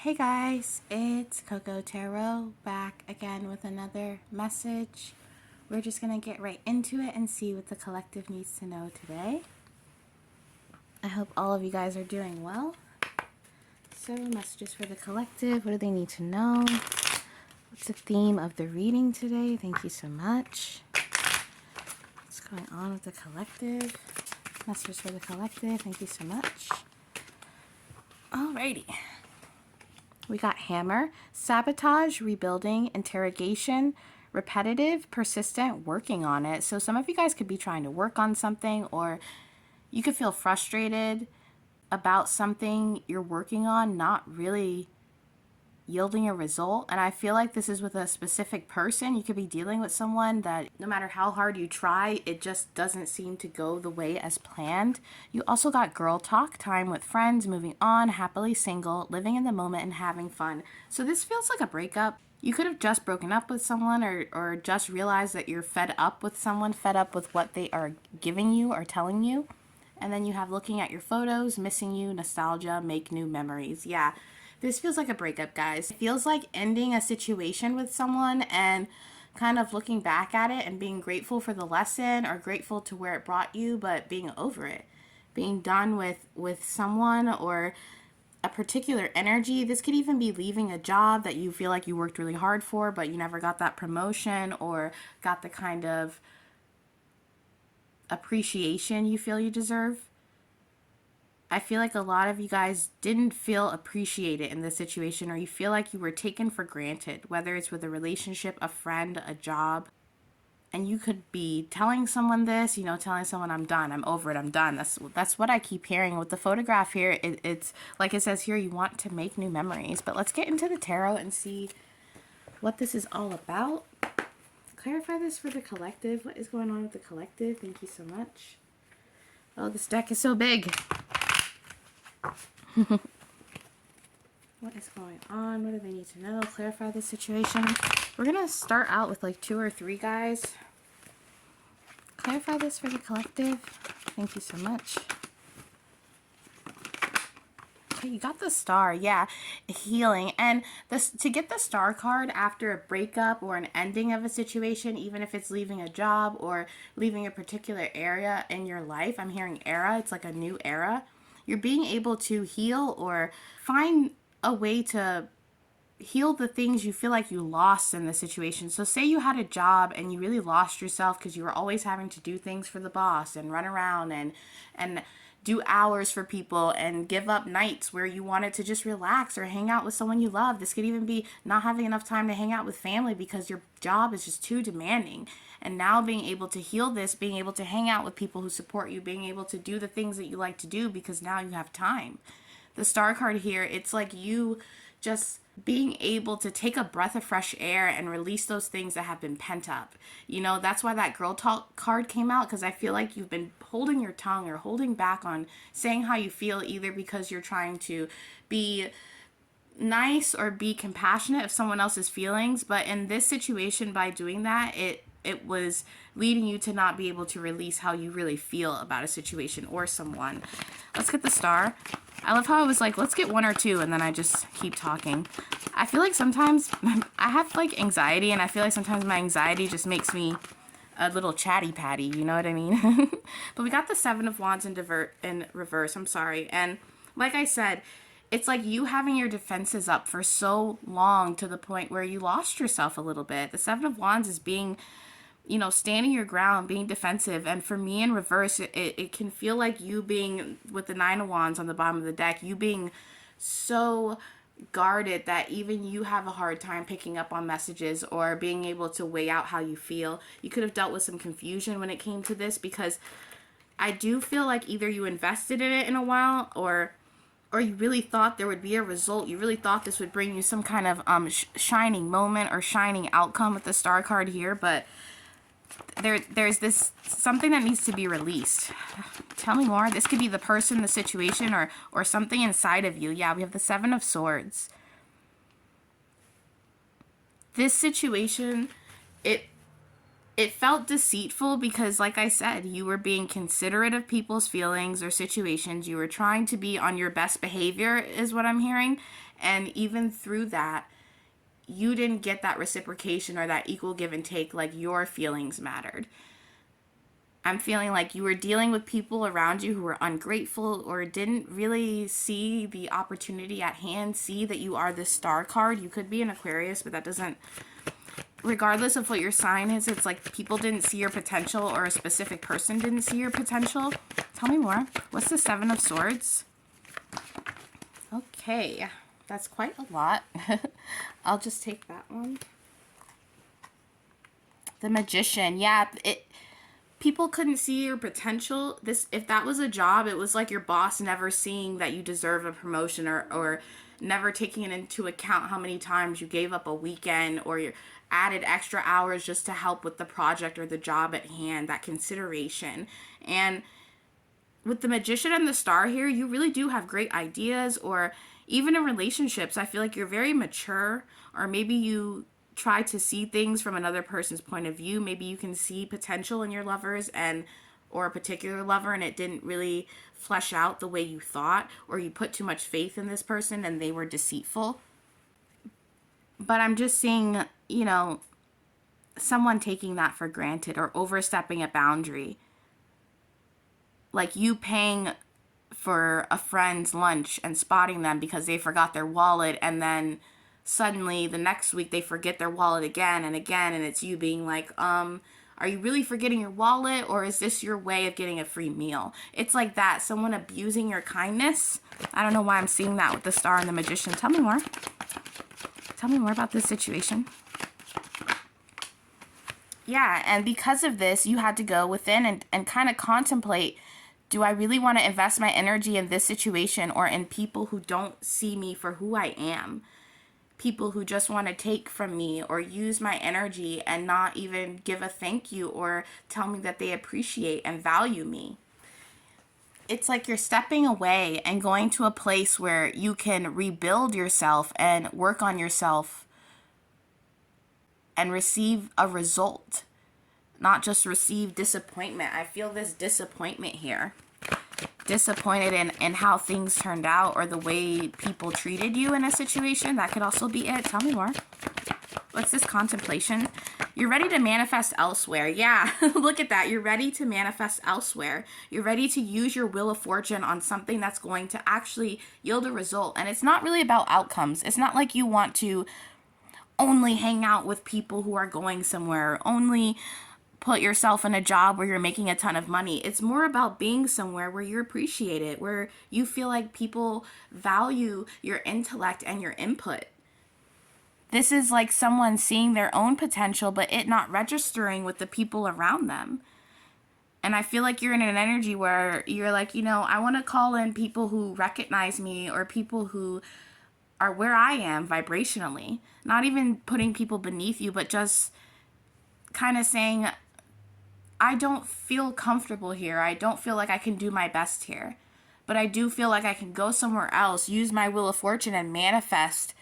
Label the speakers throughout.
Speaker 1: Hey guys, it's CocoaTarot back again with another message. We're just going to get right into it and see what the collective needs to know today. I hope all of you guys are doing well. So, messages for the collective. What do they need to know? What's the theme of the reading today? Thank you so much. What's going on with the collective? Messages for the collective. Thank you so much. Alrighty. We got hammer, sabotage, rebuilding, interrogation, repetitive, persistent, working on it. So some of you guys could be trying to work on something, or you could feel frustrated about something you're working on not really yielding a result. And I feel like this is with a specific person. You could be dealing with someone that no matter how hard you try, it just doesn't seem to go the way as planned. You also got girl talk, time with friends, moving on, happily single, living in the moment and having fun. So this feels like a breakup. You could have just broken up with someone or just realized that you're fed up with someone, fed up with what they are giving you or telling you. And then you have looking at your photos, missing you, nostalgia, make new memories. Yeah. This feels like a breakup, guys. It feels like ending a situation with someone and kind of looking back at it and being grateful for the lesson or grateful to where it brought you, but being over it. Being done with someone or a particular energy. This could even be leaving a job that you feel like you worked really hard for, but you never got that promotion or got the kind of appreciation you feel you deserve. I feel like a lot of you guys didn't feel appreciated in this situation, or you feel like you were taken for granted, whether it's with a relationship, a friend, a job. And you could be telling someone this, telling someone, I'm done, I'm over it, I'm done. That's what I keep hearing. With the photograph here, it's like it says here, you want to make new memories. But let's get into the tarot and see what this is all about. Clarify this for the collective. What is going on with the collective? Thank you so much. Oh, this deck is so big. What is going on? What do they need to know? Clarify the situation. We're going to start out with like 2 or 3 guys. Clarify this for the collective. Thank you so much. Okay, you got the star. Yeah, healing. And this, to get the star card after a breakup or an ending of a situation, even if it's leaving a job or leaving a particular area in your life, I'm hearing era. It's like a new era. You're being able to heal or find a way to heal the things you feel like you lost in the situation. So say you had a job and you really lost yourself because you were always having to do things for the boss and run around and do hours for people and give up nights where you wanted to just relax or hang out with someone you love. This could even be not having enough time to hang out with family because your job is just too demanding. And now being able to heal this, being able to hang out with people who support you, being able to do the things that you like to do because now you have time. The star card here, it's like you just being able to take a breath of fresh air and release those things that have been pent up. That's why that girl talk card came out, because I feel like you've been holding your tongue or holding back on saying how you feel, either because you're trying to be nice or be compassionate of someone else's feelings. But in this situation, by doing that, it was leading you to not be able to release how you really feel about a situation or someone. Let's get the star. I love how I was like, let's get 1 or 2, and then I just keep talking. I feel like sometimes I have like anxiety, and I feel like sometimes my anxiety just makes me a little chatty patty, you know what I mean? But we got the 7 of Wands in reverse, I'm sorry. And like I said, it's like you having your defenses up for so long to the point where you lost yourself a little bit. The 7 of Wands is being, standing your ground, being defensive. And for me in reverse, it can feel like you being, with the 9 of Wands on the bottom of the deck, you being so guarded that even you have a hard time picking up on messages or being able to weigh out how you feel. You could have dealt with some confusion when it came to this, because I do feel like either you invested in it in a while or you really thought there would be a result. You really thought this would bring you some kind of shining moment or shining outcome with the star card here, but there's this something that needs to be released. Tell me more. This could be the person, the situation, or something inside of you. Yeah, we have the 7 of Swords. This situation, it felt deceitful because, like I said, you were being considerate of people's feelings or situations. You were trying to be on your best behavior, is what I'm hearing. And even through that, you didn't get that reciprocation or that equal give and take, like your feelings mattered. I'm feeling like you were dealing with people around you who were ungrateful or didn't really see the opportunity at hand, see that you are the star card. You could be an Aquarius, but that doesn't, regardless of what your sign is, it's like people didn't see your potential, or a specific person didn't see your potential. Tell me more. What's the Seven of Swords? Okay, that's quite a lot. I'll just take that one. The Magician. Yeah, people couldn't see your potential. If that was a job, it was like your boss never seeing that you deserve a promotion, or never taking it into account how many times you gave up a weekend or you added extra hours just to help with the project or the job at hand, that consideration. And with the Magician and the Star here, you really do have great ideas, or even in relationships, I feel like you're very mature, or maybe you try to see things from another person's point of view. Maybe you can see potential in your lovers or a particular lover, and it didn't really flesh out the way you thought, or you put too much faith in this person and they were deceitful. But I'm just seeing, someone taking that for granted or overstepping a boundary. Like you paying for a friend's lunch and spotting them because they forgot their wallet, and then suddenly the next week they forget their wallet again and again, and it's you being like, are you really forgetting your wallet, or is this your way of getting a free meal? It's like that, someone abusing your kindness. I don't know why I'm seeing that with the Star and the Magician. Tell me more. Tell me more about this situation. Yeah, and because of this, you had to go within and kind of contemplate, do I really want to invest my energy in this situation or in people who don't see me for who I am? People who just want to take from me or use my energy and not even give a thank you or tell me that they appreciate and value me. It's like you're stepping away and going to a place where you can rebuild yourself and work on yourself and receive a result, not just receive disappointment. I feel this disappointment here. Disappointed in how things turned out or the way people treated you in a situation. That could also be it. Tell me more. What's this contemplation? You're ready to manifest elsewhere. Yeah, look at that. You're ready to manifest elsewhere. You're ready to use your wheel of fortune on something that's going to actually yield a result. And it's not really about outcomes. It's not like you want to only hang out with people who are going somewhere, only put yourself in a job where you're making a ton of money. It's more about being somewhere where you're appreciated, where you feel like people value your intellect and your input. This is like someone seeing their own potential, but it not registering with the people around them. And I feel like you're in an energy where you're like, I want to call in people who recognize me or people who are where I am vibrationally. Not even putting people beneath you, but just kind of saying, I don't feel comfortable here. I don't feel like I can do my best here. But I do feel like I can go somewhere else, use my wheel of fortune and manifest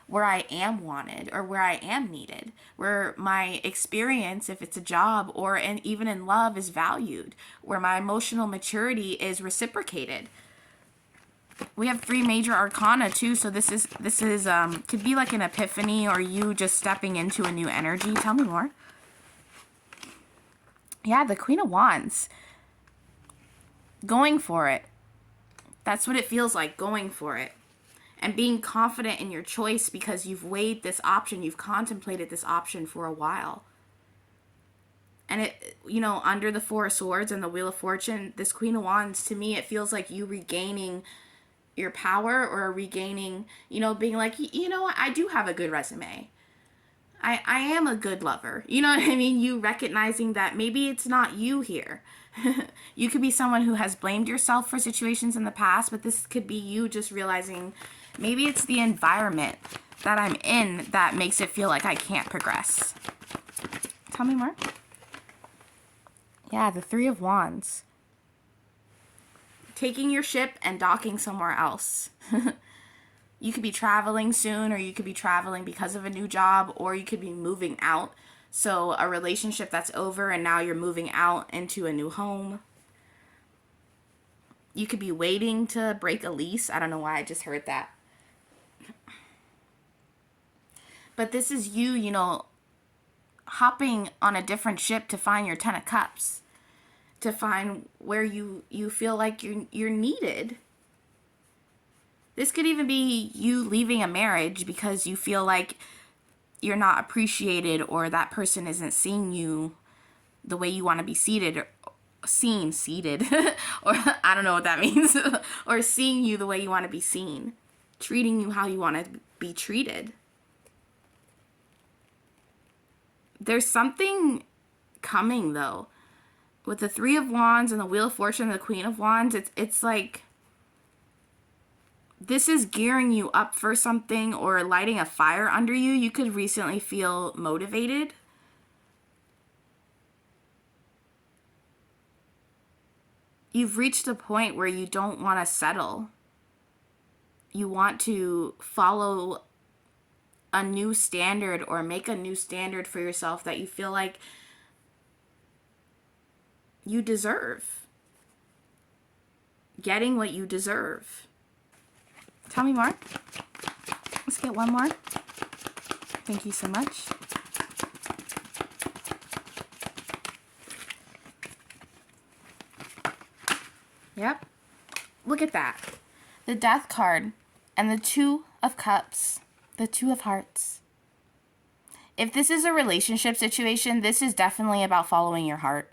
Speaker 1: where I am wanted or where I am needed, where my experience, if it's a job or even in love, is valued, where my emotional maturity is reciprocated. We have 3 major arcana too, so this is could be like an epiphany or you just stepping into a new energy. Tell me more. Yeah, the Queen of Wands. Going for it. That's what it feels like, going for it. And being confident in your choice because you've weighed this option, you've contemplated this option for a while. And it, under the 4 of Swords and the Wheel of Fortune, this Queen of Wands, to me, it feels like you regaining your power or regaining, being like, what, I do have a good resume. I am a good lover. You know what I mean? You recognizing that maybe it's not you here. You could be someone who has blamed yourself for situations in the past, but this could be you just realizing maybe it's the environment that I'm in that makes it feel like I can't progress. Tell me more. Yeah, the 3 of Wands. Taking your ship and docking somewhere else. You could be traveling soon, or you could be traveling because of a new job, or you could be moving out. So a relationship that's over and now you're moving out into a new home. You could be waiting to break a lease. I don't know why I just heard that. But this is you, you know, hopping on a different ship to find your 10 of cups, to find where you feel like you're needed. This could even be you leaving a marriage because you feel like you're not appreciated, or that person isn't seeing you the way you want to be seated, or seated, or I don't know what that means, or seeing you the way you want to be seen, treating you how you want to be treated. There's something coming, though. With the Three of Wands and the Wheel of Fortune and the Queen of Wands, it's like this is gearing you up for something or lighting a fire under you. You could recently feel motivated. You've reached a point where you don't want to settle. You want to follow a new standard or make a new standard for yourself that you feel like you deserve. Getting what you deserve. Tell me more. Let's get one more. Thank you so much. Yep. Look at that. The Death card and the Two of Cups. The Two of Hearts. If this is a relationship situation, this is definitely about following your heart.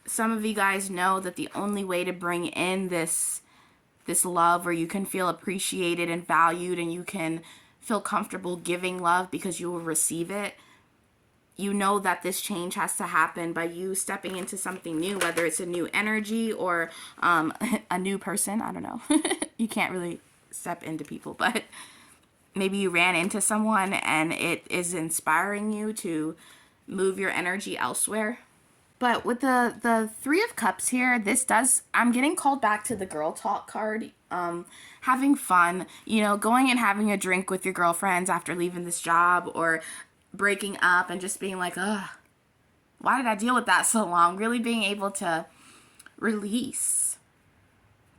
Speaker 1: Some of you guys know that the only way to bring in this love where you can feel appreciated and valued and you can feel comfortable giving love because you will receive it, you know that this change has to happen by you stepping into something new, whether it's a new energy or a new person. I don't know. You can't really step into people, but maybe you ran into someone and it is inspiring you to move your energy elsewhere. But with the Three of Cups here, I'm getting called back to the girl talk card. Having fun, you know, going and having a drink with your girlfriends after leaving this job, or breaking up and just being like, ugh, why did I deal with that so long? Really being able to release.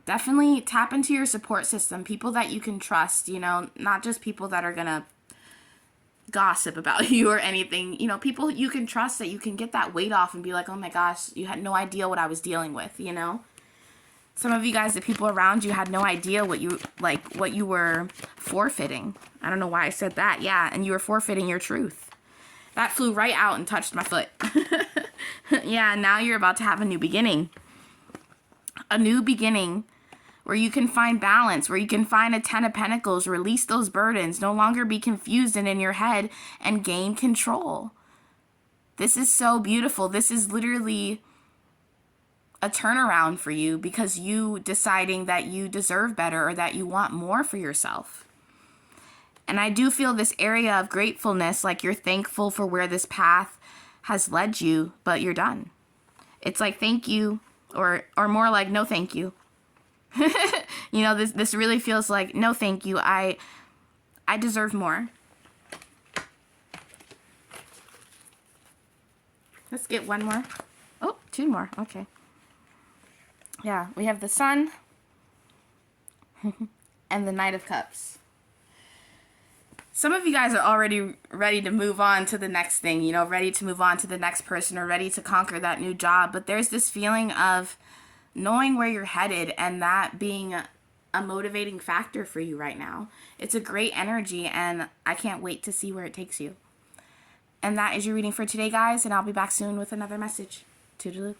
Speaker 1: Definitely tap into your support system, people that you can trust, you know, not just people that are gonna gossip about you or anything, you know, people you can trust that you can get that weight off and be like, oh my gosh, you had no idea what I was dealing with, you know. Some of you guys, the people around you, had no idea what you were forfeiting. I don't know why I said that. Yeah, and you were forfeiting your truth. That flew right out and touched my foot. Yeah, now you're about to have a new beginning. A new beginning where you can find balance, where you can find a 10 of Pentacles, release those burdens, no longer be confused and in your head, and gain control. This is so beautiful. This is literally a turnaround for you because you deciding that you deserve better or that you want more for yourself. And I do feel this area of gratefulness, like you're thankful for where this path has led you, but you're done. It's like, thank you, or more like, no thank you. You know, this really feels like, no thank you, I deserve more. Let's get one more. Oh, two more. Okay. Yeah, we have the Sun and the Knight of Cups. Some of you guys are already ready to move on to the next thing, you know, ready to move on to the next person or ready to conquer that new job. But there's this feeling of knowing where you're headed and that being a motivating factor for you right now. It's a great energy and I can't wait to see where it takes you. And that is your reading for today, guys, and I'll be back soon with another message. Toodaloo.